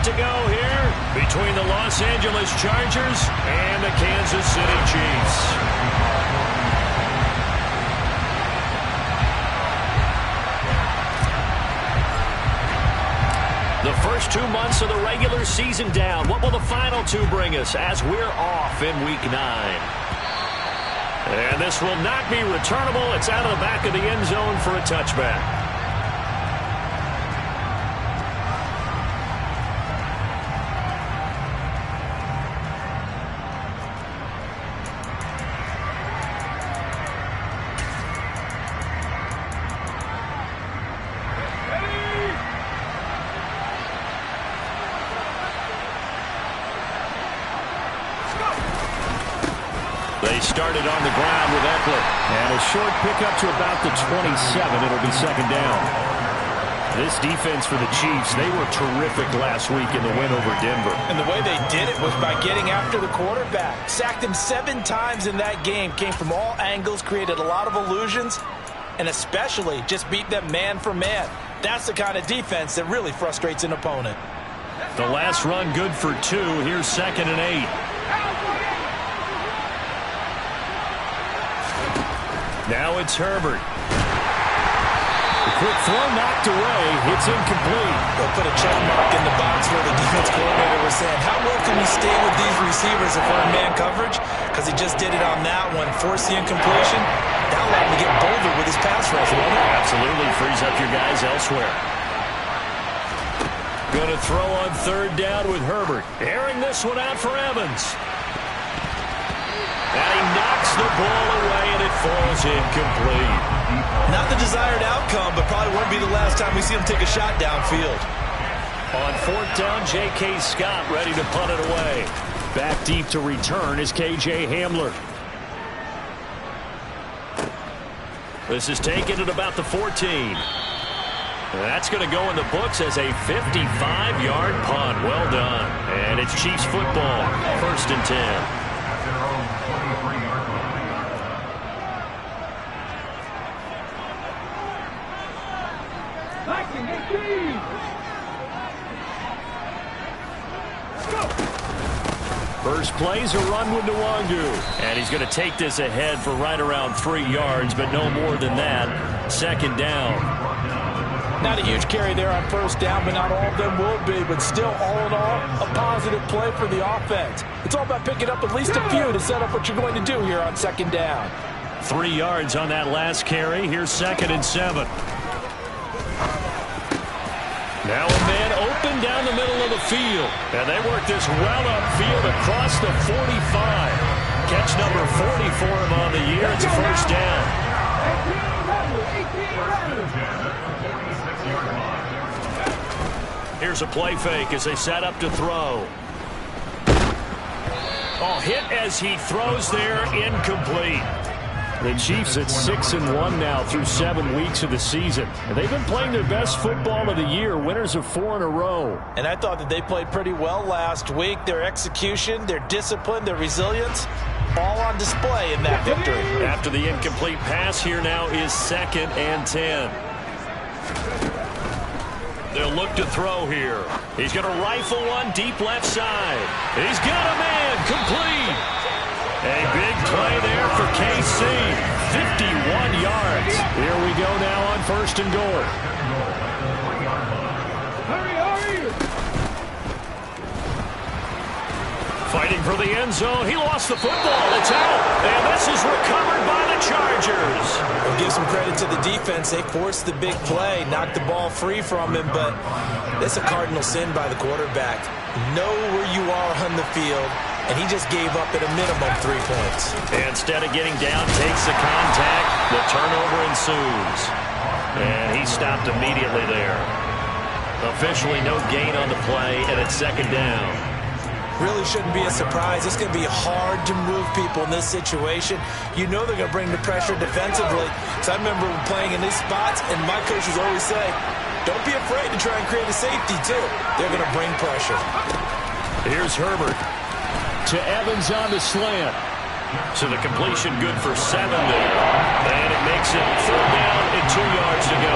to go here between the Los Angeles Chargers and the Kansas City Chiefs. The first 2 months of the regular season down. What will the final two bring us as we're off in Week 9? And this will not be returnable. It's out of the back of the end zone for a touchback. They started on the ground with Eckler. And a short pickup to about the 27. It'll be second down. This defense for the Chiefs, they were terrific last week in the win over Denver. And the way they did it was by getting after the quarterback. Sacked him 7 times in that game. Came from all angles, created a lot of illusions, and especially just beat them man for man. That's the kind of defense that really frustrates an opponent. The last run good for 2. Here's 2nd and 8. Now it's Herbert. The quick throw knocked away. It's incomplete. They'll put a check mark in the box where the defense coordinator was saying, how well can we stay with these receivers if we're in man coverage? Because he just did it on that one. Forced the incompletion. That allowed him to get bolder with his pass rush, won't it? Absolutely. Frees up your guys elsewhere. Going to throw on 3rd down with Herbert. Airing this one out for Evans. And he knocks the ball away, and it falls incomplete. Not the desired outcome, but probably won't be the last time we see him take a shot downfield. On 4th down, J.K. Scott ready to punt it away. Back deep to return is K.J. Hamler. This is taken at about the 14. That's going to go in the books as a 55-yard punt. Well done. And it's Chiefs football. 1st and 10. First play's a run with Nwangu. And he's going to take this ahead for right around 3 yards, but no more than that. 2nd down. Not a huge carry there on 1st down, but not all of them will be. But still, all in all, a positive play for the offense. It's all about picking up at least a few to set up what you're going to do here on 2nd down. 3 yards on that last carry. Here's 2nd and 7. Now a man open down the middle of the field. And they work this well upfield across the 45. Catch number 40 for him on the year. It's 1st down. Here's a play fake as they set up to throw. Oh, hit as he throws there, incomplete. The Chiefs at 6-1 now through 7 weeks of the season. And they've been playing their best football of the year, winners of 4 in a row. And I thought that they played pretty well last week. Their execution, their discipline, their resilience, all on display in that victory. After the incomplete pass, here now is 2nd and 10. They'll look to throw here. He's going to rifle one deep left side. He's got a man complete. A big play there for KC. 51 yards. Here we go now on 1st and goal. Fighting for the end zone. He lost the football. It's out. And this is recovered by the Chargers. We'll give some credit to the defense. They forced the big play, knocked the ball free from him, but that's a cardinal sin by the quarterback. Know where you are on the field, and he just gave up at a minimum 3 points. Instead of getting down, takes the contact. The turnover ensues. And he stopped immediately there. Officially no gain on the play, and it's 2nd down. Really shouldn't be a surprise. It's going to be hard to move people in this situation. You know they're going to bring the pressure defensively. So I remember playing in these spots, and my coaches always say, don't be afraid to try and create a safety, too. They're going to bring pressure. Here's Herbert. To Evans on the slant. So the completion good for 7 there. And it makes it 4th down and 2 yards to go.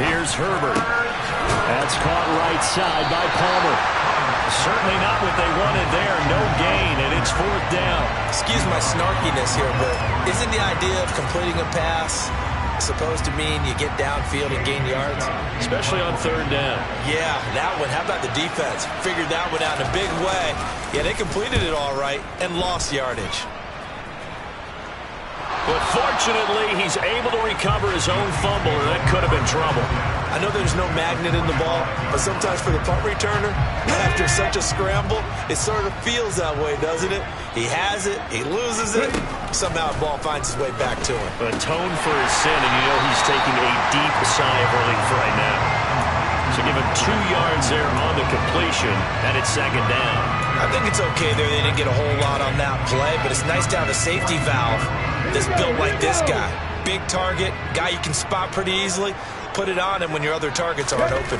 Here's Herbert. That's caught right side by Palmer. Certainly not what they wanted there. No gain, and it's 4th down. Excuse my snarkiness here, but isn't the idea of completing a pass supposed to mean you get downfield and gain yards? Especially on 3rd down. Yeah, that one. How about the defense? Figured that one out in a big way. Yeah, they completed it all right and lost yardage. But fortunately, he's able to recover his own fumble, and that could have been trouble. I know there's no magnet in the ball, but sometimes for the punt returner, after such a scramble, it sort of feels that way, doesn't it? He has it, he loses it, somehow the ball finds its way back to him. Atone for his sin, and you know he's taking a deep sigh of relief right now. So give him 2 yards there on the completion, and it's 2nd down. I think it's okay there. They didn't get a whole lot on that play, but it's nice to have a safety valve that's built like this guy. Big target, guy you can spot pretty easily. Put it on him when your other targets aren't open.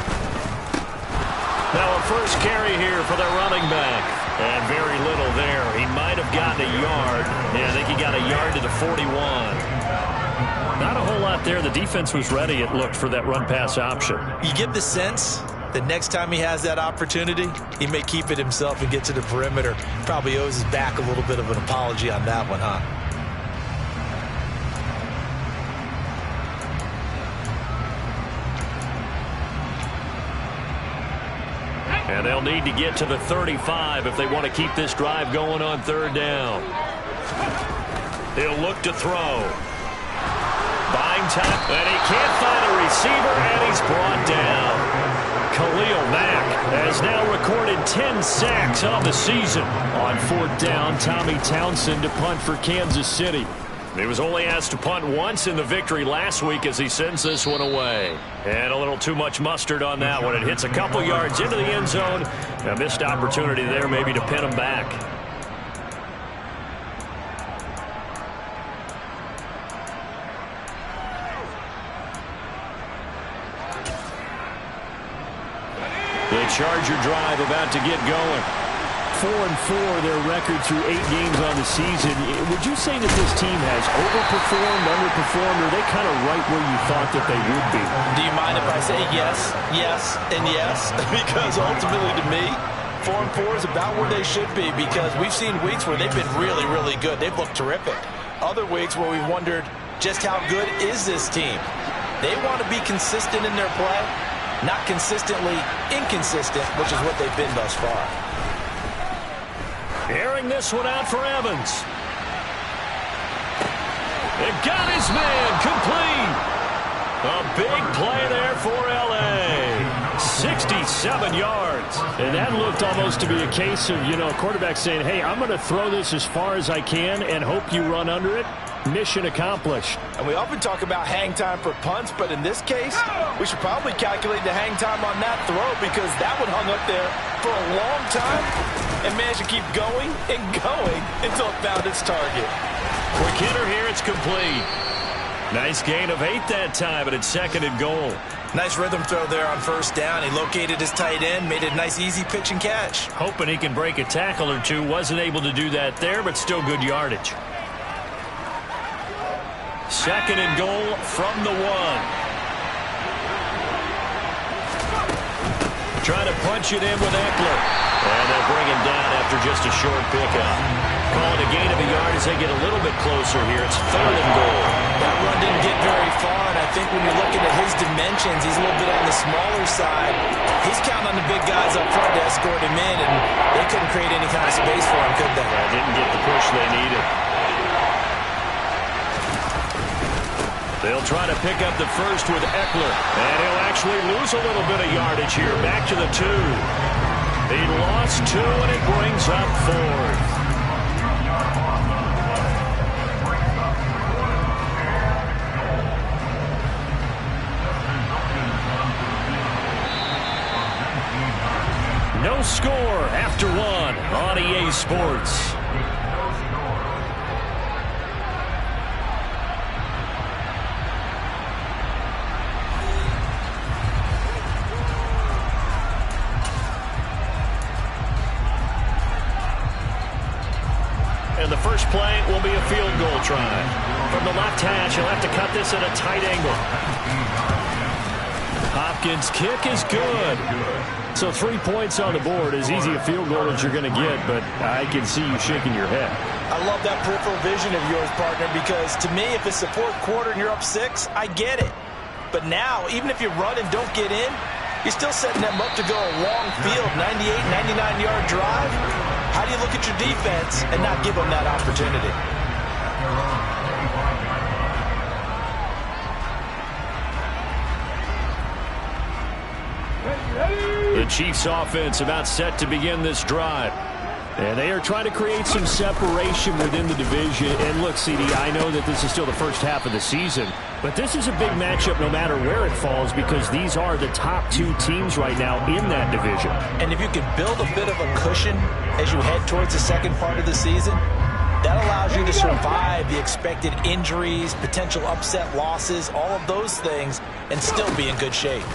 Now a first carry here for their running back. And very little there. He might have gotten a yard. Yeah, I think he got a yard to the 41. Not a whole lot there. The defense was ready, it looked, for that run-pass option. You get the sense that next time he has that opportunity, he may keep it himself and get to the perimeter. Probably owes his back a little bit of an apology on that one, huh? And they'll need to get to the 35 if they want to keep this drive going on 3rd down. He'll look to throw. Buying time, and he can't find a receiver, and he's brought down. Khalil Mack has now recorded 10 sacks on the season. On 4th down, Tommy Townsend to punt for Kansas City. He was only asked to punt once in the victory last week as he sends this one away. And a little too much mustard on that one. It hits a couple yards into the end zone. A missed opportunity there maybe to pin him back. The Charger drive about to get going. 4-4 their record through 8 games on the season. Would you say that this team has overperformed, underperformed, or are they kind of right where you thought that they would be? Do you mind if I say yes, yes, and yes? Because ultimately to me, 4-4 is about where they should be, because we've seen weeks where they've been really, really good. They've looked terrific. Other weeks where we've wondered just how good is this team. They want to be consistent in their play, not consistently inconsistent, which is what they've been thus far. Airing this one out for Evans. It got his man complete. A big play there for LA. 67 yards. And that looked almost to be a case of, a quarterback saying, hey, I'm going to throw this as far as I can and hope you run under it. Mission accomplished. And we often talk about hang time for punts, but in this case, we should probably calculate the hang time on that throw, because that one hung up there for a long time and managed to keep going and going until it found its target. Quick hitter here, it's complete. Nice gain of 8 that time, but it's 2nd and goal. Nice rhythm throw there on 1st down. He located his tight end, made it a nice easy pitch and catch. Hoping he can break a tackle or two. Wasn't able to do that there, but still good yardage. 2nd and goal from the 1. Trying to punch it in with Eckler. And they'll bring him down after just a short pickup. Call it a gain of a yard as they get a little bit closer here. It's 3rd and goal. That run didn't get very far, and I think when you're looking at his dimensions, he's a little bit on the smaller side. He's counting on the big guys up front to escort him in, and they couldn't create any kind of space for him, could they? Didn't get the push they needed. They'll try to pick up the first with Eckler. And he'll actually lose a little bit of yardage here. Back to the 2. He lost 2, and it brings up 4th. No score after 1 on EA Sports. And the first play will be a field goal try. From the left hash, he'll have to cut this at a tight angle. Hop Hopkins' kick is good. So 3 points on the board, as easy a field goal as you're going to get, but I can see you shaking your head. I love that peripheral vision of yours, partner, because to me, if it's the fourth quarter and you're up 6, I get it. But now, even if you run and don't get in, you're still setting them up to go a long field, 98, 99-yard drive. How do you look at your defense and not give them that opportunity? The Chiefs offense about set to begin this drive. And they are trying to create some separation within the division. And look, CD, I know that this is still the first half of the season, but this is a big matchup no matter where it falls, because these are the top 2 teams right now in that division. And if you can build a bit of a cushion as you head towards the second part of the season, that allows you to survive the expected injuries, potential upset losses, all of those things, and still be in good shape.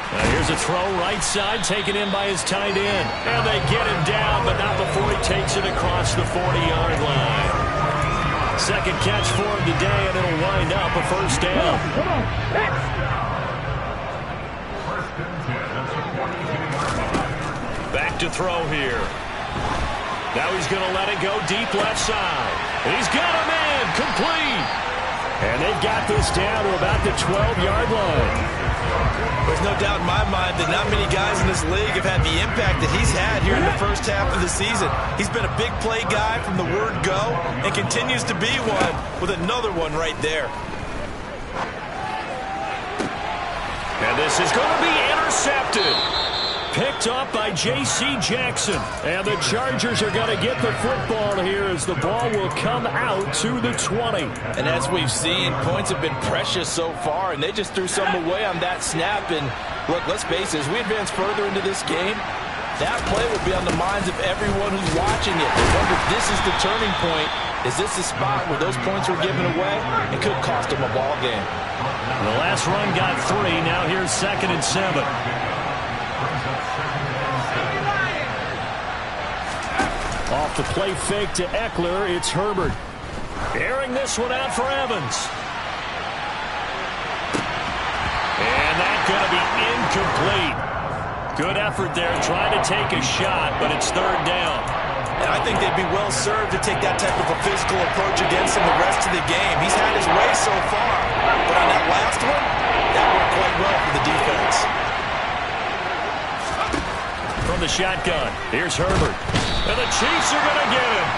Here's a throw right side, taken in by his tight end. And they get him down, but not before he takes it across the 40-yard line. Second catch for him today, and it'll wind up a first down. Back to throw here. Now he's going to let it go deep left side. He's got a man, complete. And they've got this down to about the 12-yard line. There's no doubt in my mind that not many guys in this league have had the impact that he's had here in the first half of the season. He's been a big play guy from the word go and continues to be one with another one right there. And this is going to be intercepted. Picked up by J.C. Jackson. And the Chargers are going to get the football here as the ball will come out to the 20. And as we've seen, points have been precious so far, and they just threw some away on that snap. And look, let's face it, as we advance further into this game, that play will be on the minds of everyone who's watching it. They wonder if this is the turning point. Is this the spot where those points were given away? It could cost them a ball game. The last run got 3. Now here's 2nd and 7. Off the play fake to Eckler, it's Herbert. Airing this one out for Evans. And that's going to be incomplete. Good effort there, trying to take a shot, but it's 3rd down. And I think they'd be well served to take that type of a physical approach against him the rest of the game. He's had his way so far, but on that last one, that worked quite well for the defense. From the shotgun, here's Herbert. And the Chiefs are going to get him.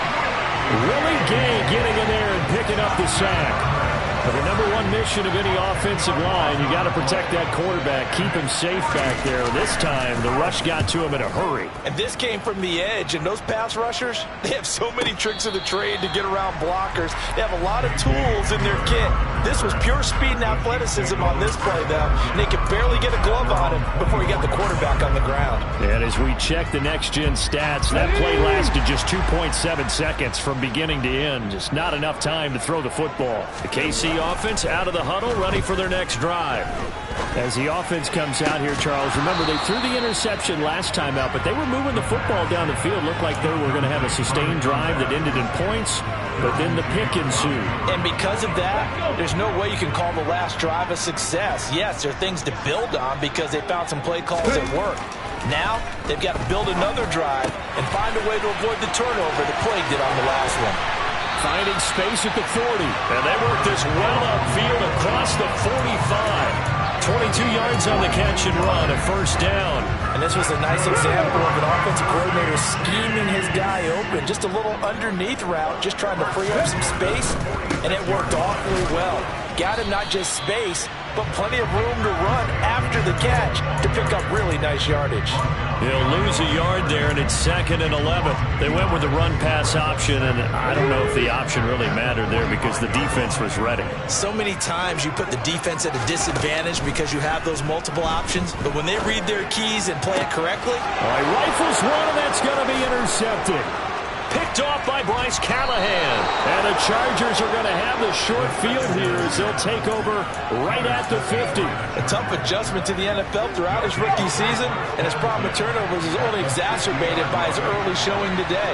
Willie Gay getting in there and picking up the sack. But the number one mission of any offensive line, you got to protect that quarterback, keep him safe back there. This time, the rush got to him in a hurry. And this came from the edge, and those pass rushers, they have so many tricks of the trade to get around blockers. They have a lot of tools in their kit. This was pure speed and athleticism on this play, though, and they could barely get a glove on him before he got the quarterback on the ground. And as we check the next-gen stats, that play lasted just 2.7 seconds from beginning to end. Just not enough time to throw the football. The KC offense out of the huddle, ready for their next drive. As the offense comes out here, Charles, remember they threw the interception last time out, but they were moving the football down the field. Looked like they were going to have a sustained drive that ended in points, but then the pick ensued. And because of that, there's no way you can call the last drive a success. Yes, there are things to build on because they found some play calls that work. Now, they've got to build another drive and find a way to avoid the turnover that plagued it on the last one. Finding space at the 40. And they work this well upfield across the 45. 22 yards on the catch and run, a first down. And this was a nice example of an offensive coordinator scheming his guy open. Just a little underneath route, just trying to free up some space, and it worked awfully well. Got him not just space, but plenty of room to run after the catch to pick up really nice yardage. He'll lose a yard there, and it's 2nd and 11. They went with the run-pass option, and I don't know if the option really mattered there because the defense was ready. So many times you put the defense at a disadvantage because you have those multiple options, but when they read their keys and play it correctly... All right, rifles one, and that's going to be intercepted. Picked off by Bryce Callahan. And the Chargers are going to have the short field here as they'll take over right at the 50. A tough adjustment to the NFL throughout his rookie season, and his problem with turnovers is only exacerbated by his early showing today.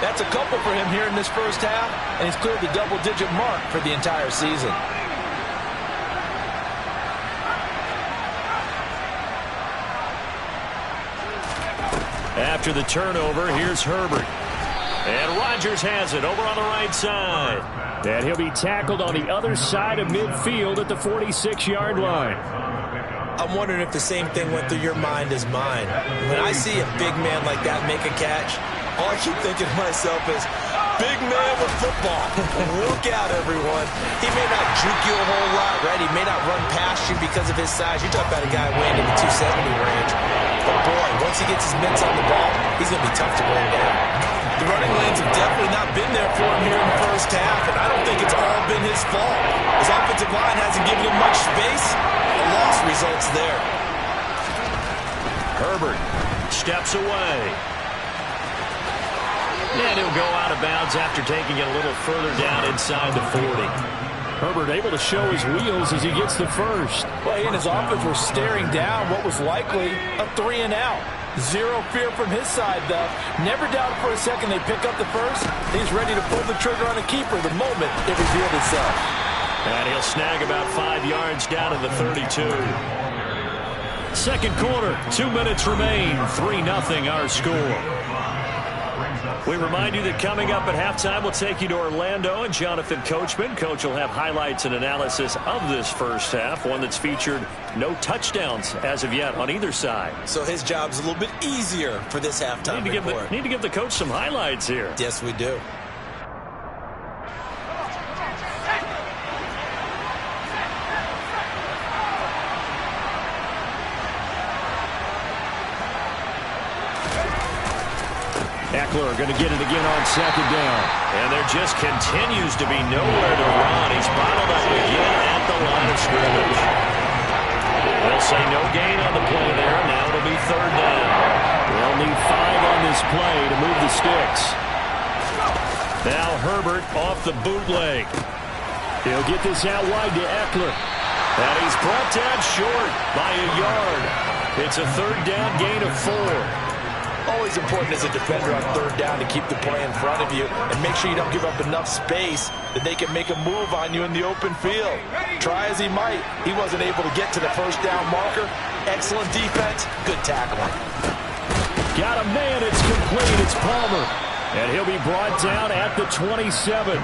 That's a couple for him here in this first half, and he's cleared the double-digit mark for the entire season. After the turnover, here's Herbert. And Rodgers has it over on the right side. And he'll be tackled on the other side of midfield at the 46-yard line. I'm wondering if the same thing went through your mind as mine. When I see a big man like that make a catch, all I keep thinking to myself is, big man with football. Look out, everyone. He may not juke you a whole lot, right? He may not run past you because of his size. You're talking about a guy weighing in the 270 range. But, boy, once he gets his mitts on the ball, he's going to be tough to bring down. The running lanes have definitely not been there for him here in the first half, and I don't think it's all been his fault. His offensive line hasn't given him much space. A loss results there. Herbert steps away. And he'll go out of bounds after taking it a little further down inside the 40. Herbert able to show his wheels as he gets the first. Well, he and his offense were staring down what was likely a 3-and-out. Zero fear from his side, though. Never doubted for a second they pick up the first. He's ready to pull the trigger on a keeper the moment it revealed itself. And he'll snag about 5 yards down to the 32. Second quarter, 2 minutes remain. 3-0 our score. We remind you that coming up at halftime, we'll take you to Orlando and Jonathan Coachman. Coach will have highlights and analysis of this first half, one that's featured no touchdowns as of yet on either side. So his job's a little bit easier for this halftime report. Need to give the coach some highlights here. Yes, we do. Eckler going to get it again on second down. And there just continues to be nowhere to run. He's bottled up again at the line of scrimmage. They'll say no gain on the play there. Now it'll be third down. They'll need 5 on this play to move the sticks. Now Herbert off the bootleg. He'll get this out wide to Eckler. And he's brought down short by a yard. It's a third down gain of 4. Always important as a defender on third down to keep the play in front of you and make sure you don't give up enough space that they can make a move on you in the open field. Try as he might, he wasn't able to get to the first down marker. Excellent defense, good tackling. Got a man, it's complete, it's Palmer. And he'll be brought down at the 27.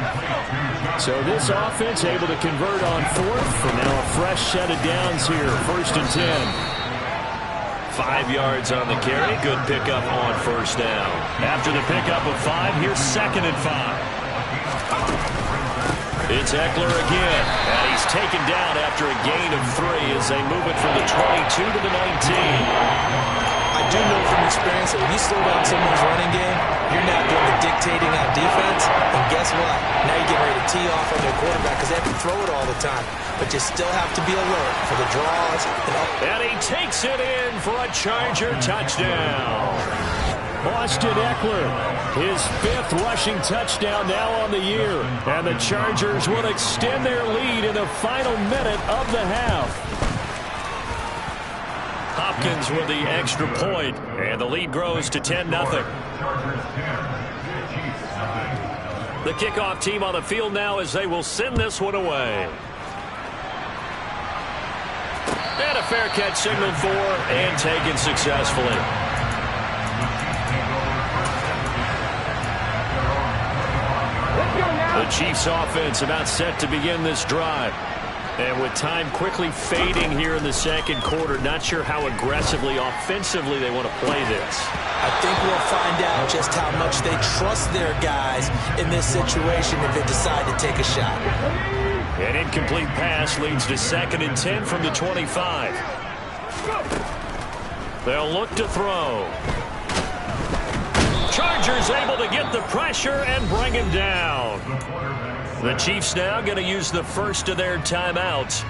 So this offense able to convert on fourth for now a fresh set of downs here, 1st and 10. 5 yards on the carry. Good pickup on first down. After the pickup of 5, here's 2nd and 5. It's Eckler again. And he's taken down after a gain of 3 as they move it from the 22 to the 19. I do know from experience that when you slow down someone's running game, you're not doing the dictating on defense. And guess what? Now you're getting ready to tee off on their quarterback because they have to throw it all the time. But you still have to be alert for the draws. And he takes it in for a Charger touchdown. Austin Eckler, his 5th rushing touchdown now on the year. And the Chargers will extend their lead in the final minute of the half. Hopkins with the extra point, and the lead grows to 10-0. The kickoff team on the field now as they will send this one away. And a fair catch signaled for and taken successfully. The Chiefs offense about set to begin this drive. And with time quickly fading here in the second quarter, not sure how aggressively, offensively they want to play this. I think we'll find out just how much they trust their guys in this situation if they decide to take a shot. An incomplete pass leads to 2nd and 10 from the 25. They'll look to throw. Chargers able to get the pressure and bring him down. The Chiefs now going to use the first of their timeouts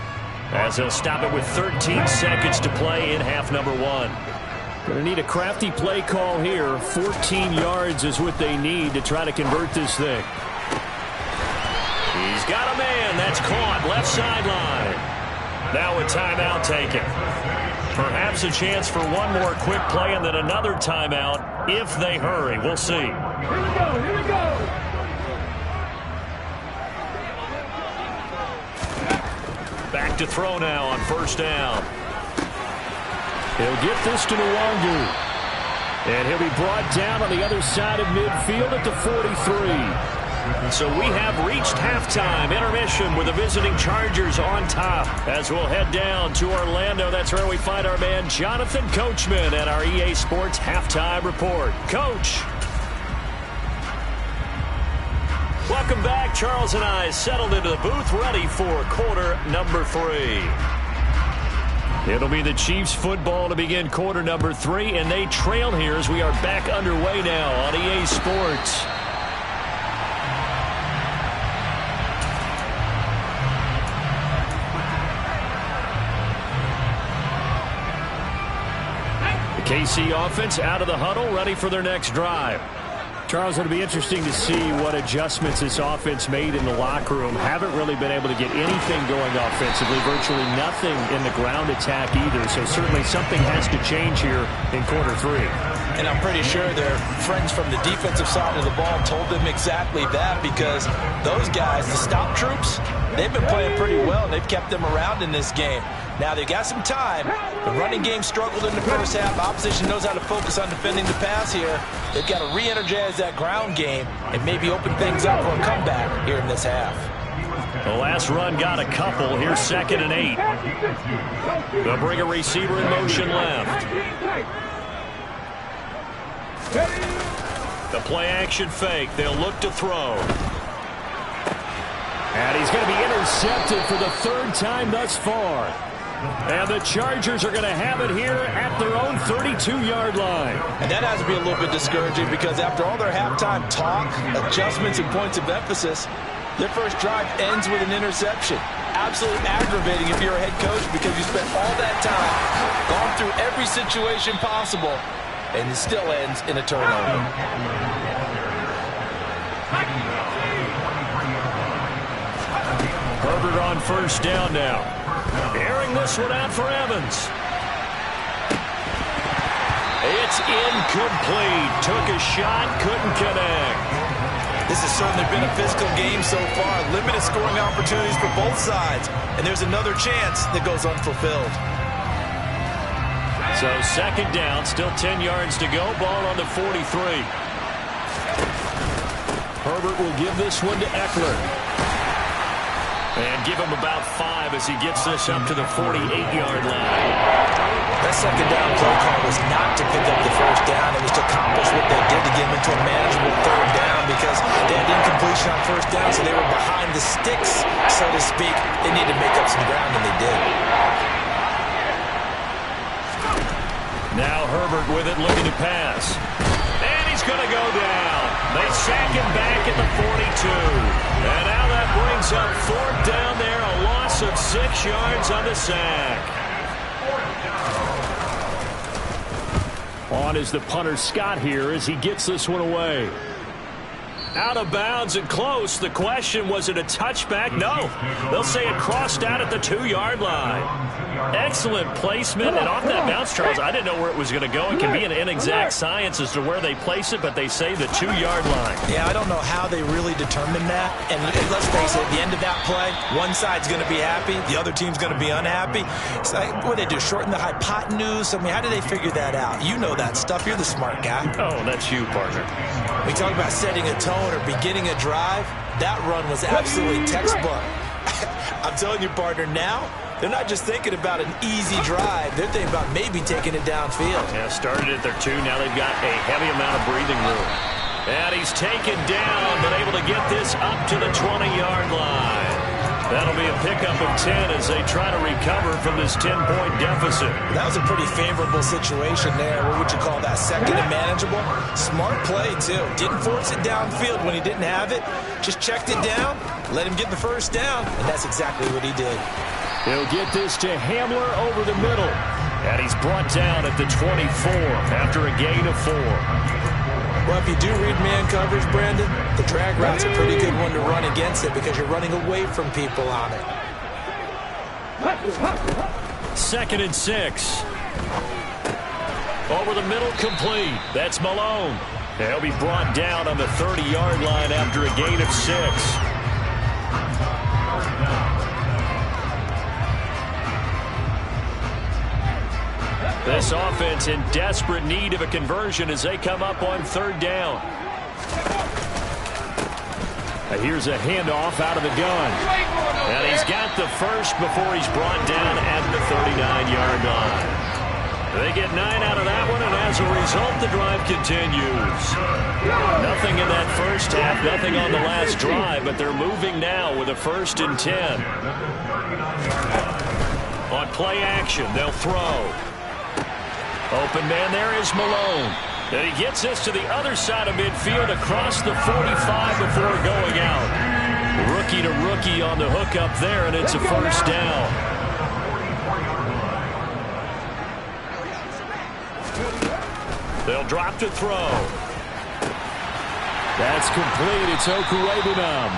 as they'll stop it with 13 seconds to play in half number 1. Going to need a crafty play call here. 14 yards is what they need to try to convert this thing. He's got a man. That's caught left sideline. Now a timeout taken. Perhaps a chance for one more quick play and then another timeout if they hurry. We'll see. Here we go. Here we go. Back to throw now on first down. He'll get this to Nwangu. And he'll be brought down on the other side of midfield at the 43. So we have reached halftime intermission with the visiting Chargers on top. As we'll head down to Orlando, that's where we find our man Jonathan Coachman at our EA Sports Halftime Report. Coach. Welcome back. Charles and I settled into the booth, ready for quarter number 3. It'll be the Chiefs football to begin quarter number 3, and they trail here as we are back underway now on EA Sports. The KC offense out of the huddle, ready for their next drive. Charles, it'll be interesting to see what adjustments this offense made in the locker room. Haven't really been able to get anything going offensively, virtually nothing in the ground attack either. So certainly something has to change here in quarter 3. And I'm pretty sure their friends from the defensive side of the ball told them exactly that, because those guys, the stop troops, they've been playing pretty well. They've kept them around in this game. Now, they've got some time. The running game struggled in the first half. Opposition knows how to focus on defending the pass here. They've got to re-energize that ground game and maybe open things up for a comeback here in this half. The last run got a couple. Here's 2nd and 8. They'll bring a receiver in motion left. The play-action fake. They'll look to throw. And he's going to be intercepted for the 3rd time thus far. And the Chargers are going to have it here at their own 32-yard line. And that has to be a little bit discouraging, because after all their halftime talk, adjustments, and points of emphasis, their first drive ends with an interception. Absolutely aggravating if you're a head coach, because you spent all that time, gone through every situation possible, and it still ends in a turnover. Herbert on first down now. Airing this one out for Evans. It's incomplete. Took a shot, couldn't connect. This has certainly been a physical game so far. Limited scoring opportunities for both sides. And there's another chance that goes unfulfilled. So 2nd down, still 10 yards to go. Ball on the 43. Herbert will give this one to Eckler. And give him about 5 as he gets this up to the 48-yard line. That 2nd down play call was not to pick up the first down. It was to accomplish what they did to get them into a manageable 3rd down, because they had incompletion on first down, so they were behind the sticks, so to speak. They needed to make up some ground, and they did. Now Herbert with it, looking to pass. And he's going to go down. They sack him back at the 42. And now that brings up 4th down there, a loss of 6 yards on the sack. On is the punter Scott here as he gets this one away. Out of bounds and close. The question, was it a touchback? No. They'll say it crossed out at the 2-yard line. Excellent placement. And off that bounce, Charles, I didn't know where it was going to go. It can be an inexact science as to where they place it, but they say the 2-yard line. Yeah, I don't know how they really determine that. And let's face it, at the end of that play, one side's going to be happy, the other team's going to be unhappy. It's like, what do they do, shorten the hypotenuse? I mean, how do they figure that out? You know that stuff. You're the smart guy. Oh, that's you, partner. We talk about setting a tone or beginning a drive. That run was absolutely textbook. I'm telling you, partner, now they're not just thinking about an easy drive. They're thinking about maybe taking it downfield. Yeah, started at their 2. Now they've got a heavy amount of breathing room. And he's taken down, but able to get this up to the 20-yard line. That'll be a pickup of 10 as they try to recover from this 10-point deficit. That was a pretty favorable situation there. What would you call that? 2nd and manageable? Smart play, too. Didn't force it downfield when he didn't have it. Just checked it down, let him get the first down, and that's exactly what he did. He'll get this to Hamler over the middle. And he's brought down at the 24 after a gain of 4. Well, if you do read man coverage, Brandon, the drag route's a pretty good one to run against it, because you're running away from people on it. 2nd and 6. Over the middle, complete. That's Malone. He'll be brought down on the 30-yard line after a gain of 6. This offense in desperate need of a conversion as they come up on third down. Here's a handoff out of the gun. And he's got the first before he's brought down at the 39-yard line. They get 9 out of that one, and as a result, the drive continues. Nothing in that first half, nothing on the last drive, but they're moving now with a 1st and 10. On play action, they'll throw. Open man there is Malone. And he gets this to the other side of midfield across the 45 before going out. Rookie to rookie on the hook up there, and it's a 1st down. They'll drop to throw. That's complete. It's Okuwebunam.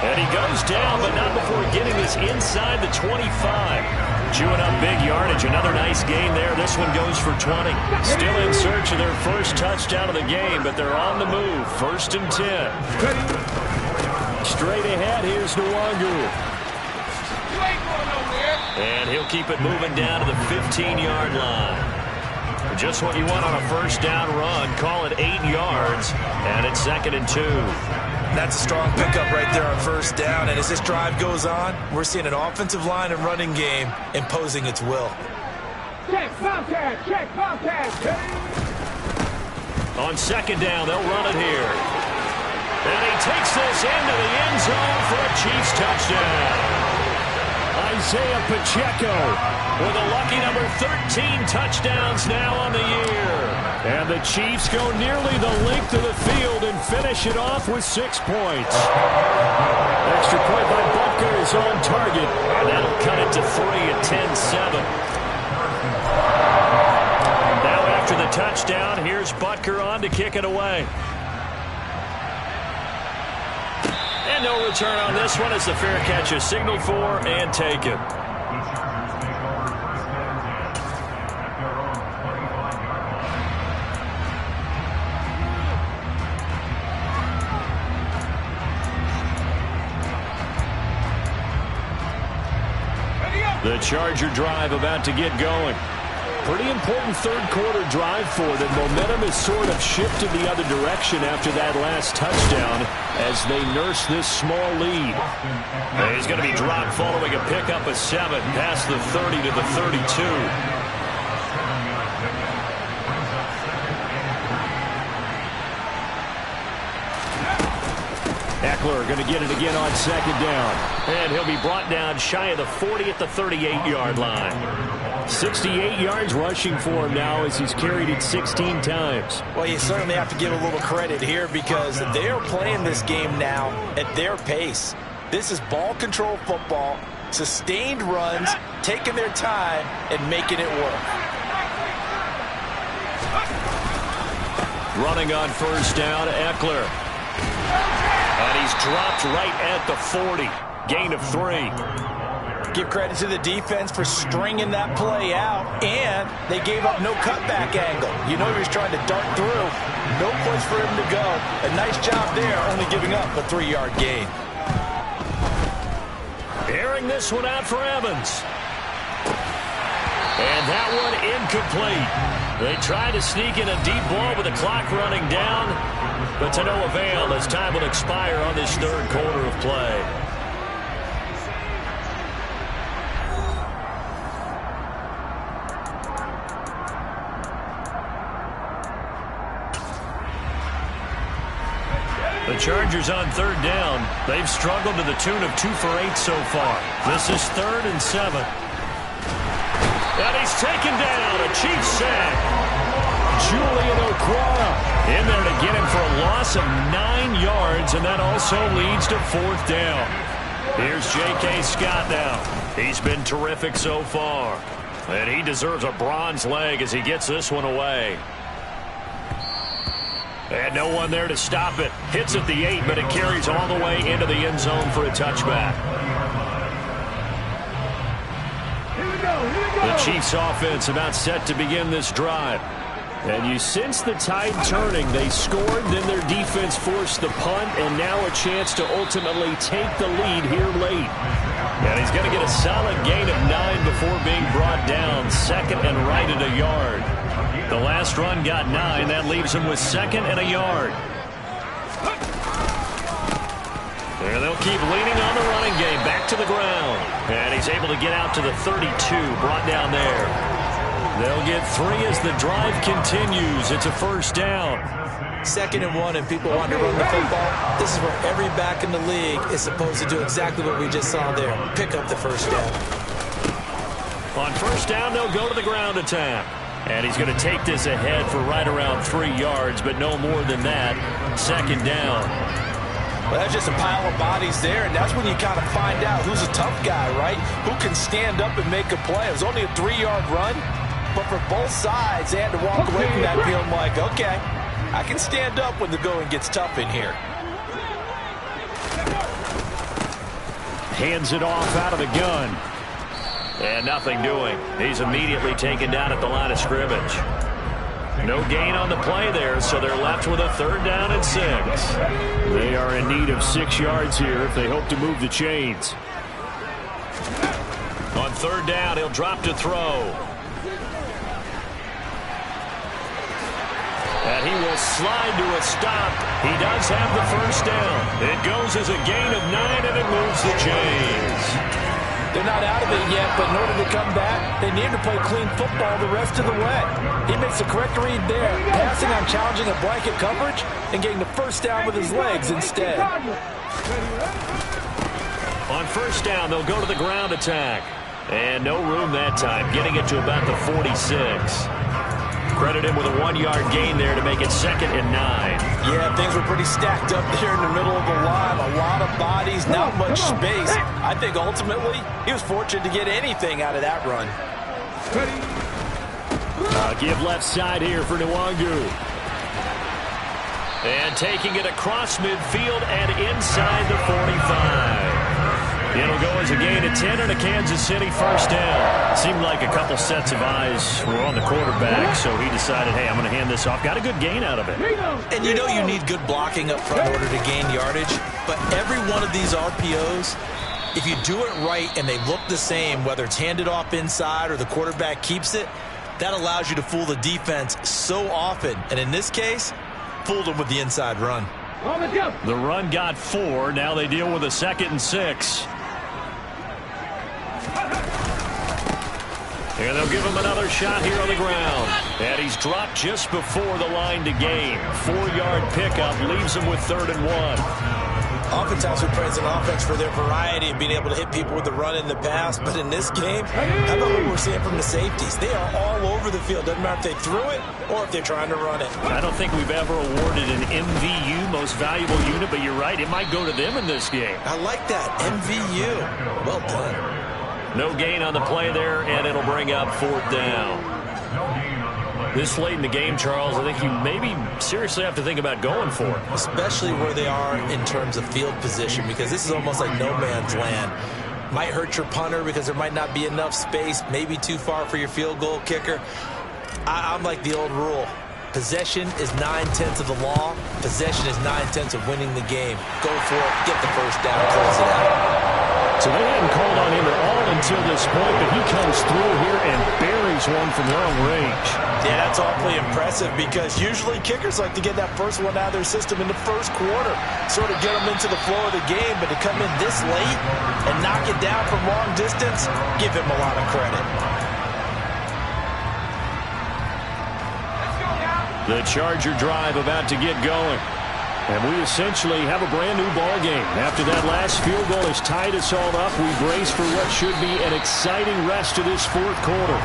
And he goes down, but not before getting this inside the 25. Chewing up big yardage. Another nice gain there. This one goes for 20. Still in search of their first touchdown of the game, but they're on the move. 1st and 10. Straight ahead, here's Nwangu. And he'll keep it moving down to the 15-yard line. Just what you want on a 1st down run. Call it 8 yards, and it's 2nd and 2. That's a strong pickup right there on 1st down. And as this drive goes on, we're seeing an offensive line and running game imposing its will. Check contact, check contact. On 2nd down, they'll run it here. And he takes this into the end zone for a Chiefs touchdown. Isaiah Pacheco with a lucky number 13 touchdowns now on the year. And the Chiefs go nearly the length of the field and finish it off with 6 points. Extra point by Butker is on target. And that'll cut it to 3 at 10-7. Now after the touchdown, here's Butker on to kick it away. And no return on this one as the fair catch is signaled for and taken. The Charger drive about to get going. Pretty important 3rd quarter drive for them. Momentum has sort of shifted the other direction after that last touchdown as they nurse this small lead. And he's going to be dropped following a pickup of 7 past the 30 to the 32. Eckler going to get it again on 2nd down. And he'll be brought down shy of the 40 at the 38-yard line. 68 yards rushing for him now as he's carried it 16 times. Well, you certainly have to give a little credit here because they're playing this game now at their pace. This is ball control football, sustained runs, taking their time and making it work. Running on 1st down, Eckler. And he's dropped right at the 40. Gain of 3. Give credit to the defense for stringing that play out, and they gave up no cutback angle. You know he was trying to dart through. No place for him to go. A nice job there, only giving up a 3-yard gain. Airing this one out for Evans. And that one incomplete. They try to sneak in a deep ball with the clock running down, but to no avail as time will expire on this 3rd quarter of play. The Chargers on 3rd down. They've struggled to the tune of 2 for 8 so far. This is 3rd and 7. And he's taken down. A Chiefs sack. Julian Okwara in there to get him for a loss of 9 yards, and that also leads to 4th down. Here's J.K. Scott now. He's been terrific so far. And he deserves a bronze leg as he gets this one away. And no one there to stop it. Hits at the 8, but it carries all the way into the end zone for a touchback. The Chiefs offense about set to begin this drive. And you sense the tide turning. They scored, then their defense forced the punt, and now a chance to ultimately take the lead here late. And he's going to get a solid gain of 9 before being brought down. Second and right at a yard. The last run got 9. That leaves him with second and a yard. And they'll keep leaning on the running game. Back to the ground. And he's able to get out to the 32. Brought down there. They'll get 3 as the drive continues. It's a first down. 2nd and 1 and people want to run the football. This is where every back in the league is supposed to do exactly what we just saw there. Pick up the first down. On first down, they'll go to the ground attack. And he's going to take this ahead for right around 3 yards, but no more than that. Second down. Well, that's just a pile of bodies there, and that's when you kind of find out who's a tough guy, right? Who can stand up and make a play. It was only a 3-yard run, but for both sides, they had to walk away from that feeling like, okay, I can stand up when the going gets tough in here. Hands it off out of the gun. And nothing doing. He's immediately taken down at the line of scrimmage. No gain on the play there, so they're left with a 3rd down and 6. They are in need of 6 yards here if they hope to move the chains. On 3rd down, he'll drop to throw. And he will slide to a stop. He does have the first down. It goes as a gain of 9, and it moves the chains. They're not out of it yet, but in order to come back, they need to play clean football the rest of the way. He makes the correct read there, passing on challenging a blanket coverage and getting the first down with his legs instead. On first down, they'll go to the ground attack. And no room that time, getting it to about the 46. Credit him with a 1-yard gain there to make it 2nd and 9. Yeah, things were pretty stacked up there in the middle of the line. A lot of bodies, not much space. I think ultimately he was fortunate to get anything out of that run. Give left side here for Nwangu. And taking it across midfield and inside the 45. It'll go as a gain of 10 and a Kansas City first down. Seemed like a couple sets of eyes were on the quarterback, so he decided, hey, I'm going to hand this off. Got a good gain out of it. And you know you need good blocking up front in order to gain yardage, but every one of these RPOs, if you do it right and they look the same, whether it's handed off inside or the quarterback keeps it, that allows you to fool the defense so often. And in this case, fooled them with the inside run. The run got 4. Now they deal with a 2nd and 6. And they'll give him another shot here on the ground. And he's dropped just before the line to gain. 4-yard pickup leaves him with 3rd and 1. Oftentimes we praise an offense for their variety and being able to hit people with the run in the pass. But in this game, how about what we're seeing from the safeties? They are all over the field. Doesn't matter if they threw it or if they're trying to run it. I don't think we've ever awarded an MVU, most valuable unit, but you're right. It might go to them in this game. I like that. MVU. Well done. No gain on the play there, and it'll bring up 4th down. This late in the game, Charles, I think you maybe seriously have to think about going for it. Especially where they are in terms of field position, because this is almost like no man's land. Might hurt your punter because there might not be enough space, maybe too far for your field goal kicker. I'm like the old rule. Possession is 9/10 of the law. Possession is 9/10 of winning the game. Go for it. Get the first down. Close it out. So they hadn't called on him at all until this point, but he comes through here and buries one from long range. Yeah, that's awfully impressive because usually kickers like to get that first one out of their system in the first quarter, sort of get them into the flow of the game, but to come in this late and knock it down from long distance, give him a lot of credit. The Charger drive about to get going. And we essentially have a brand new ball game. After that last field goal has tied us all up, we brace for what should be an exciting rest of this 4th quarter.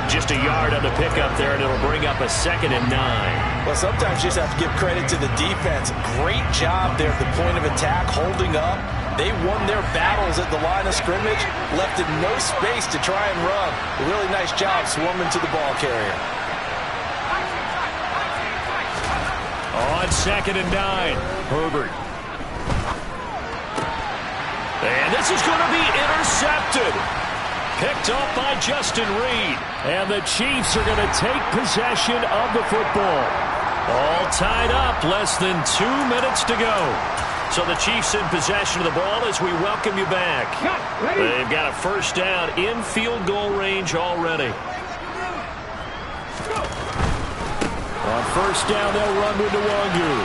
Just a yard on the pickup there, and it'll bring up a 2nd and 9. Well, sometimes you just have to give credit to the defense. Great job there at the point of attack, holding up. They won their battles at the line of scrimmage, left in no space to try and run. A really nice job swarming to the ball carrier. On 2nd and 9, Herbert. And this is going to be intercepted. Picked off by Justin Reed. And the Chiefs are going to take possession of the football. All tied up, less than 2 minutes to go. So the Chiefs in possession of the ball as we welcome you back. They've got a first down in field goal range already. On first down, they'll run with Nwangu.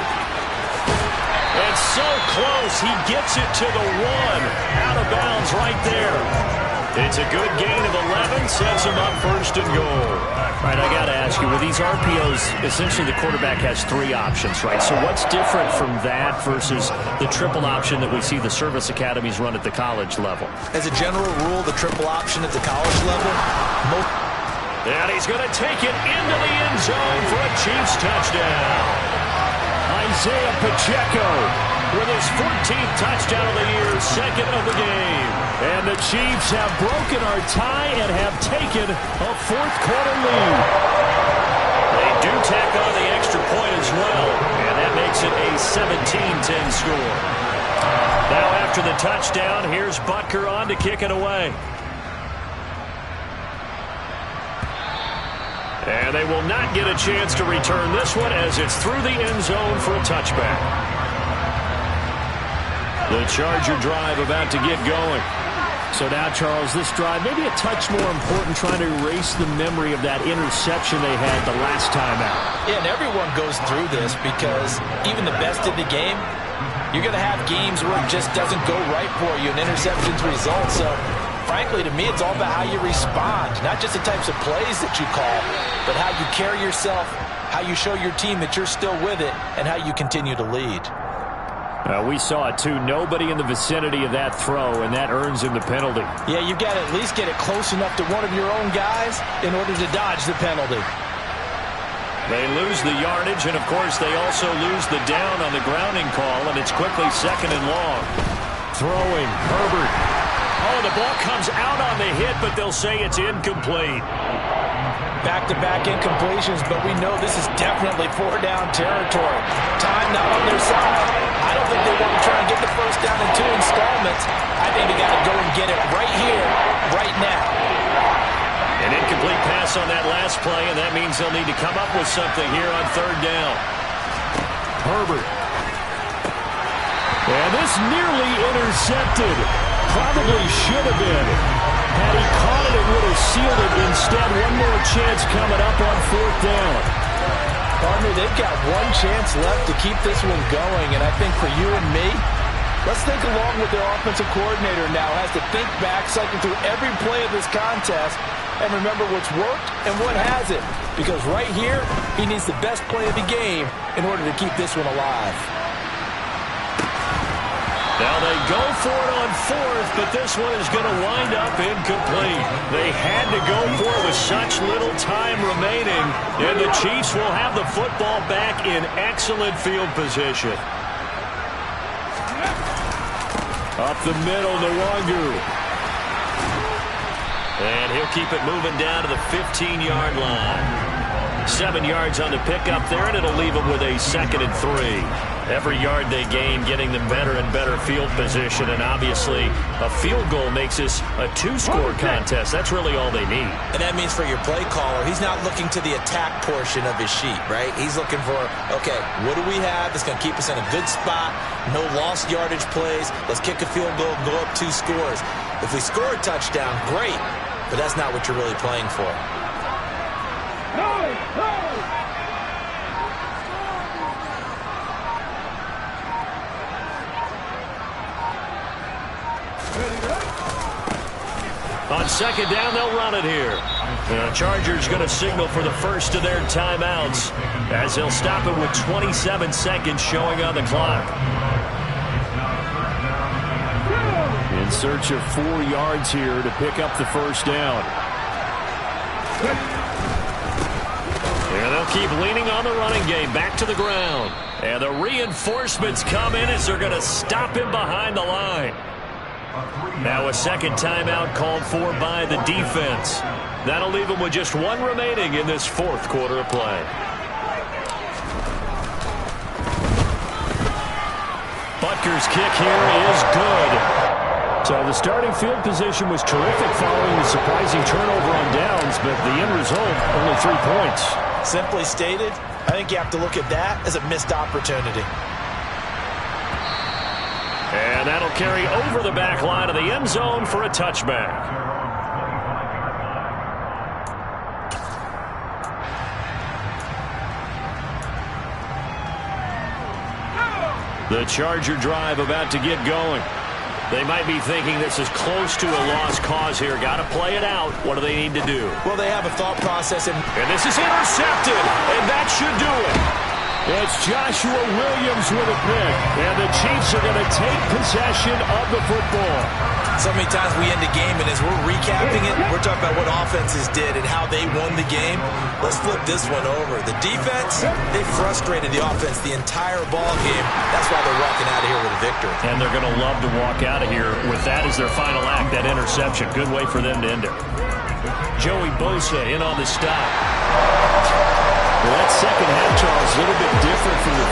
And so close, he gets it to the 1. Out of bounds right there. It's a good gain of 11, sets him up first and goal. All right, I got to ask you, with these RPOs, essentially the quarterback has 3 options, right? So what's different from that versus the triple option that we see the service academies run at the college level? As a general rule, the triple option at the college level, and he's going to take it into the end zone for a Chiefs touchdown. Isaiah Pacheco with his 14th touchdown of the year, second of the game. And the Chiefs have broken our tie and have taken a fourth-quarter lead. They do tack on the extra point as well, and that makes it a 17-10 score. Now after the touchdown, here's Butker on to kick it away. And they will not get a chance to return this one as it's through the end zone for a touchback. The Charger drive about to get going. So now, Charles, this drive maybe a touch more important, trying to erase the memory of that interception they had the last time out. Yeah, and everyone goes through this because even the best in the game, you're going to have games where it just doesn't go right for you, and interceptions result. So, frankly, to me, it's all about how you respond, not just the types of plays that you call, but how you carry yourself, how you show your team that you're still with it, and how you continue to lead. We saw it, too. Nobody in the vicinity of that throw, and that earns him the penalty. Yeah, you've got to at least get it close enough to one of your own guys in order to dodge the penalty. They lose the yardage, and, of course, they also lose the down on the grounding call, and it's quickly second and long. Throwing, Herbert. Oh, the ball comes out on the hit, but they'll say it's incomplete. Back-to-back incompletions, but we know this is definitely four-down territory. Time not on their side. I don't think they want to try and get the first down in 2 installments. I think they got to go and get it right here, right now. An incomplete pass on that last play, and that means they'll need to come up with something here on third down. Herbert. And this nearly intercepted. Probably should have been. Had he caught it, it would have sealed it. Instead, one more chance coming up on fourth down. Partner, they've got one chance left to keep this one going, and I think for you and me, let's think along with their offensive coordinator now. Has to think back, cycle through every play of this contest, and remember what's worked and what hasn't. Because right here, he needs the best play of the game in order to keep this one alive. Now they go for it on fourth, but this one is going to wind up incomplete. They had to go for it with such little time remaining, and the Chiefs will have the football back in excellent field position. Up the middle, Nwangu. And he'll keep it moving down to the 15-yard line. 7 yards on the pickup there, and it'll leave them with a 2nd and 3. Every yard they gain getting them better and better field position, and obviously a field goal makes this a 2-score contest. That's really all they need. And that means for your play caller, he's not looking to the attack portion of his sheet, right? He's looking for, okay, what do we have that's going to keep us in a good spot? No lost yardage plays. Let's kick a field goal and go up 2 scores. If we score a touchdown, great, but that's not what you're really playing for. On 2nd down, they'll run it here. The Chargers going to signal for the first of their timeouts as they'll stop it with 27 seconds showing on the clock. In search of 4 yards here to pick up the first down. And they'll keep leaning on the running game back to the ground. And the reinforcements come in as they're going to stop him behind the line. Now a second timeout called for by the defense. That'll leave them with just 1 remaining in this 4th quarter of play. Butker's kick here is good. So the starting field position was terrific following the surprising turnover on downs, but the end result, only 3 points. Simply stated, I think you have to look at that as a missed opportunity. That'll carry over the back line of the end zone for a touchback. The Charger drive about to get going. They might be thinking this is close to a lost cause here. Got to play it out. What do they need to do? Well, they have a thought process. And this is intercepted, and that should do it. It's Joshua Williams with a pick, and the Chiefs are going to take possession of the football. So many times we end a game, and as we're recapping it, we're talking about what offenses did and how they won the game. Let's flip this one over. The defense, they frustrated the offense the entire ball game. That's why they're walking out of here with a victory. And they're going to love to walk out of here with that as their final act, that interception. Good way for them to end it. Joey Bosa in on the stop. Well, that second half, Charles, a little bit different from the